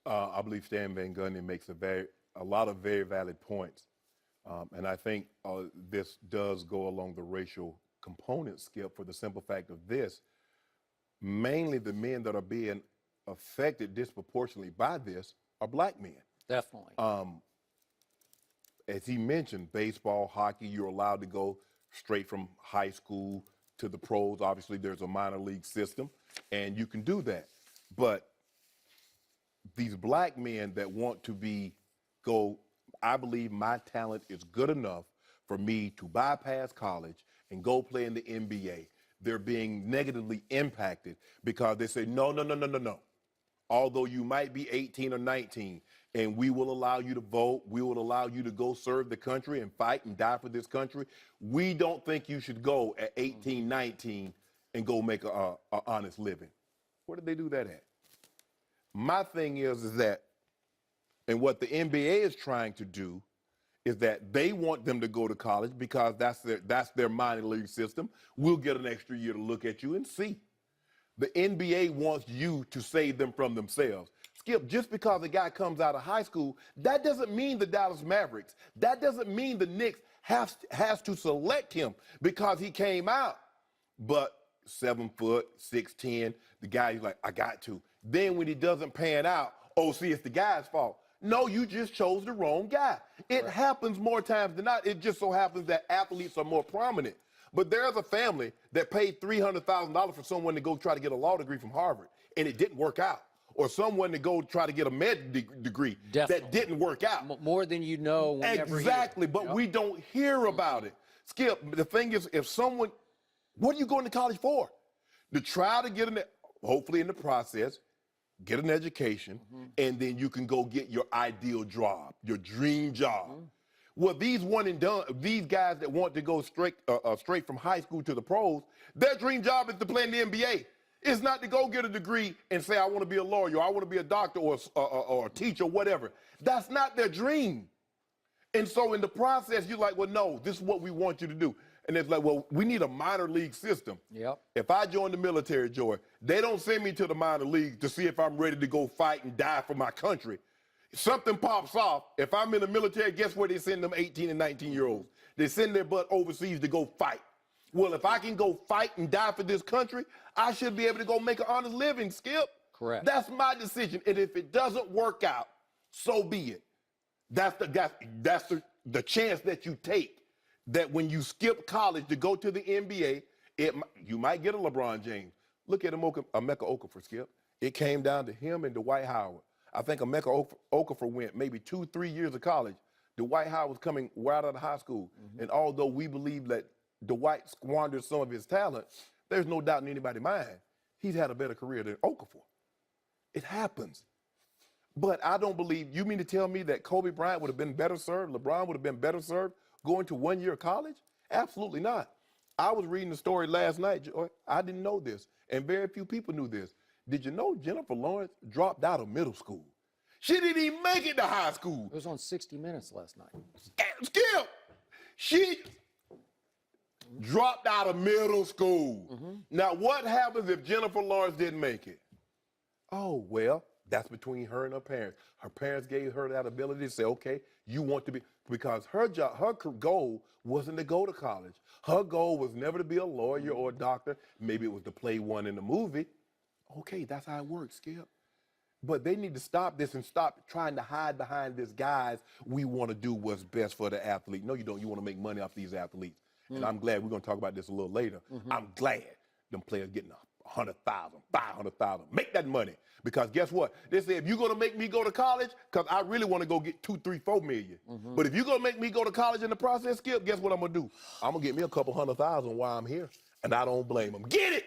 I believe Stan Van Gundy makes a lot of very valid points. And I think this does go along the racial component, Skip, for the simple fact of this. Mainly the men that are being affected disproportionately by this are black men. Definitely. As he mentioned, baseball, hockey, you're allowed to go straight from high school to the pros. Obviously, there's a minor league system, and you can do that. But these black men that want to I believe my talent is good enough for me to bypass college and go play in the NBA. They're being negatively impacted because they say, no. Although you might be 18 or 19, and we will allow you to vote, we will allow you to go serve the country and fight and die for this country, we don't think you should go at 18, 19 and go make an honest living. Where did they do that at? My thing is that, and what the NBA is trying to do, is that they want them to go to college because that's their minor league system. We'll get an extra year to look at you and see. The NBA wants you to save them from themselves. Skip, just because a guy comes out of high school, that doesn't mean the Dallas Mavericks. That doesn't mean the Knicks has to select him because he came out. But 7 foot, 6'10", the guy's like, I got to. Then when he doesn't pan out, see, it's the guy's fault. No, you just chose the wrong guy. It happens more times than not. It just so happens that athletes are more prominent. But there's a family that paid $300,000 for someone to go try to get a law degree from Harvard, and it didn't work out. Or someone to go try to get a med degree that didn't work out. More than you know. Exactly, but we don't hear about it. Skip, the thing is, what are you going to college for? To try to get hopefully in the process, get an education, and then you can go get your ideal job, your dream job. Well, these guys that want to go straight from high school to the pros, their dream job is to play in the NBA. It's not to go get a degree and say, I want to be a lawyer, or I want to be a doctor, or a teacher, or whatever. That's not their dream. And so in the process, you're like, well, no, this is what we want you to do. And it's like, well, we need a minor league system. Yep. If I join the military, Joy, they don't send me to the minor league to see if I'm ready to go fight and die for my country. Something pops off. If I'm in the military, guess where they send them 18 and 19-year-olds? They send their butt overseas to go fight. Well, if I can go fight and die for this country, I should be able to go make an honest living, Skip. Correct. That's my decision. And if it doesn't work out, so be it. That's the chance that you take, that when you skip college to go to the NBA, you might get a LeBron James. Look at Emeka Okafor, Skip. It came down to him and Dwight Howard. I think Emeka Okafor went maybe 2-3 years of college. Dwight Howard was coming right out of high school. And although we believe that Dwight squandered some of his talent, there's no doubt in anybody's mind he's had a better career than Okafor. It happens. But I don't believe, you mean to tell me that Kobe Bryant would have been better served, LeBron would have been better served going to 1 year of college? Absolutely not. I was reading the story last night, Joy. I didn't know this, and very few people knew this. Did you know Jennifer Lawrence dropped out of middle school? She didn't even make it to high school. It was on 60 Minutes last night. Skip, she dropped out of middle school. Now, what happens if Jennifer Lawrence didn't make it? Oh, well, that's between her and her parents. Her parents gave her that ability to say, okay, you want to be, because her goal wasn't to go to college. Her goal was never to be a lawyer or a doctor. Maybe it was to play one in a movie. Okay, that's how it works, Skip. But they need to stop this and stop trying to hide behind this, guys, we want to do what's best for the athlete. No, you don't. You want to make money off these athletes. And I'm glad, we're going to talk about this a little later. I'm glad them players getting 100,000, 500,000. Make that money. Because guess what? They say, if you're going to make me go to college, because I really want to go get 2, 3, 4 million. But if you're going to make me go to college in the process, Skip, guess what I'm going to do? I'm going to get me a couple 100,000 while I'm here. And I don't blame them. Get it!